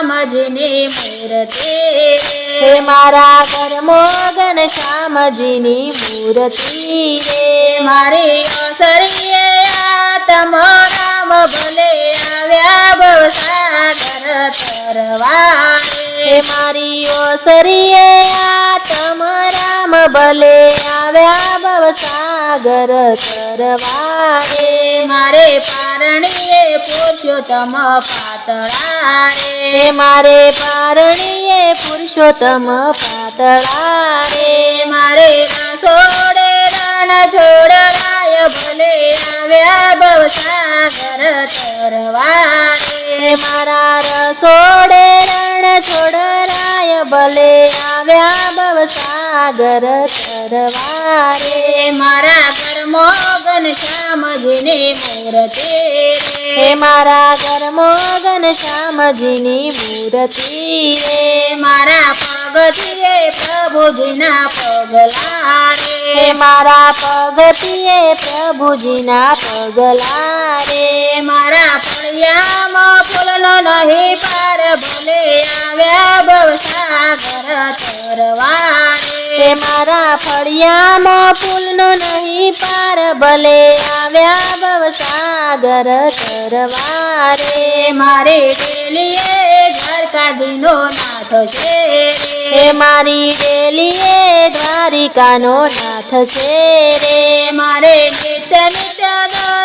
ઘનશ્યામજીની મૂર્તિ હે મારા ઘરમોગન શ્યામજીની મૂર્તિ રે મારી ઓસરીએ આતમ રામ ભલે આવ્યા ભવસાગર તરવા હે મારી ઓસરીએ આતમ રામ ભલે આવ્યા ભવસાગર તરવા રે મારે પારણીએ પુરુષોત્તમ પાતળા હે મારે પારણીએ પુરુષોત્તમ પાતળા રે મારે રસોડે રણ છોડરાય ભલે આવ્યા ભવસાગર તરવા હે મારા રસોડે રણ છોડરાય ભલે આવ્યા ભવસાગર તરવા રે મારા ઘરમોગન શ્યામજીની મૂર્તિ હે મારા ઘરમોગન શ્યામજીની મૂર્તિ રે મારા પગથિયે પ્રભુજીના પગલા હે મારા પગથિયે પ્રભુજીના પગલા રે મારા ફળિયામાં ફૂલનો નહીં પાર ભલે આવ્યા ભવસાગર તરવા હે મારા ફળિયામાં ફૂલનો નહીં પાર ભલે આવ્યા ભવસાગર તરવા રે મારે ડેલીએ દ્વારકાધીનો નાથ છે હે મારી ડેલીએ દ્વારિકાનો નાથ છે રે મારે નિત્ય નિત્ય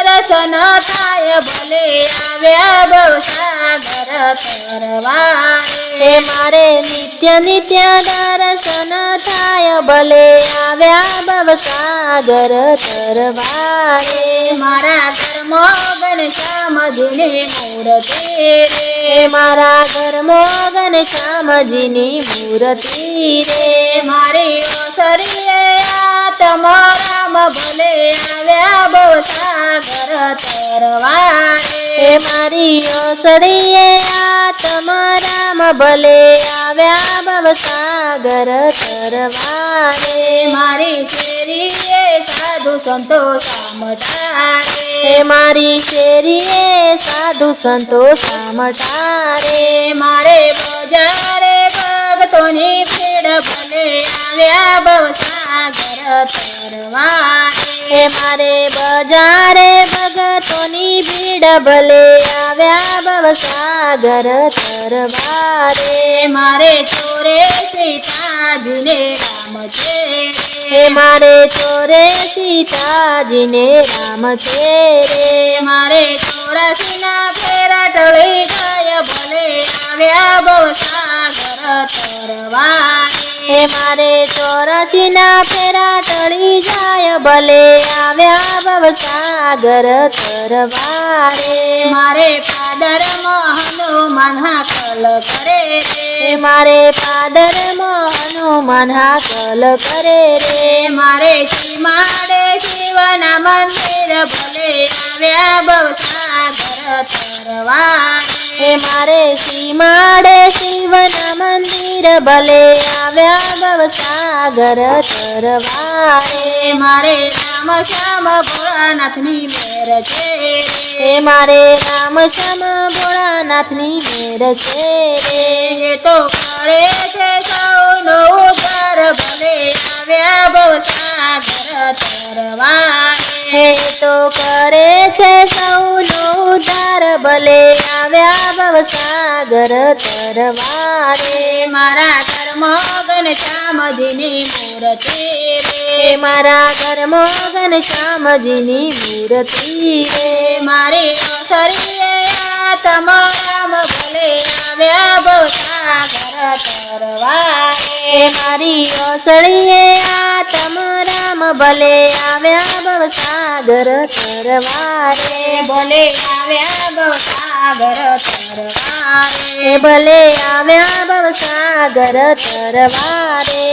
દર્શન થાય ભલે આવ્યા ભવસાગર તરવા હે મારે નિત્ય નિત્ય દર્શન થાય ભલે આવ્યા ભવસાગર તરવા રે મારા ઘરમોગન શ્યામજીની મૂર્તિ હે મારા ઘરમોગન શ્યામજીની મૂર્તિ રે મારી ઓસરીએ આતમ રામ ભલે આવ્યા ભવસાગર તરવા હે મારી ઓસરીએ આતમ રામ ભલે આવ્યા ભવસાગર તરવા રે મારી શેરીએ સાધુ સંતો સામટા હે મારી શેરીએ સાધુ સંતો સામટા રે મારે બજારે ભક્તોની ભીડ ભલે આવ્યા ભવસાગર તરવા હે મારે બજારે ભગતોની ભીડ ભલે આવ્યા ભવસાગર તરવા રે મારે ચોરે સીતાજીને રામ છે હે મારે ચોરે સીતાજીને રામ છે રે મારે ચોરાસીના ફેરા ટળી જાય ભલે આવ્યા ભવસાગર તરવા હે મારે ચોરાસીના ફેરા ટળી જાય ભલે આવ્યા ભવસાગર તરવા રે મારે પાદરમાં હનુમાન હાકલ કરે હે મારે પાદરમાં હનુમાન હાકલ કરે રે મારે સીમાડે શિવના મંદિર ભલે આવ્યા ભવસાગર તરવા હે મારે સીમાડે શિવના મંદિર ભલે આવ્યા ભવસાગર તરવા રે મારે રામ શ્યામ ભોળાનાથની મેર છે હે મારે રામ શ્યામ ભોળાનાથની મેર છે રે એ તો કરે છે સૌનો ઉદ્ધાર ભલે આવ્યા ભવસાગર તરવા હે તો કરે છે સૌનો ઉદ્ધાર ભલે આવ્યા ભવસાગર તરવા રે મારા ઘરમોગન શ્યામજીની મૂર્તિ હે મારા ઘરમોગન શ્યામજીની મૂર્તિ રે મારી ઓસરીએ આતમ રામ ભલે આવ્યા ભવસાગર તરવા હે મારી ઓસળીએ આતમ રામ ભલે આવ્યા ભવસાગર તરવા રે ભલે આવ્યા ભવસાગર તરવા હે ભલે આવ્યા ભવસાગર તરવા રે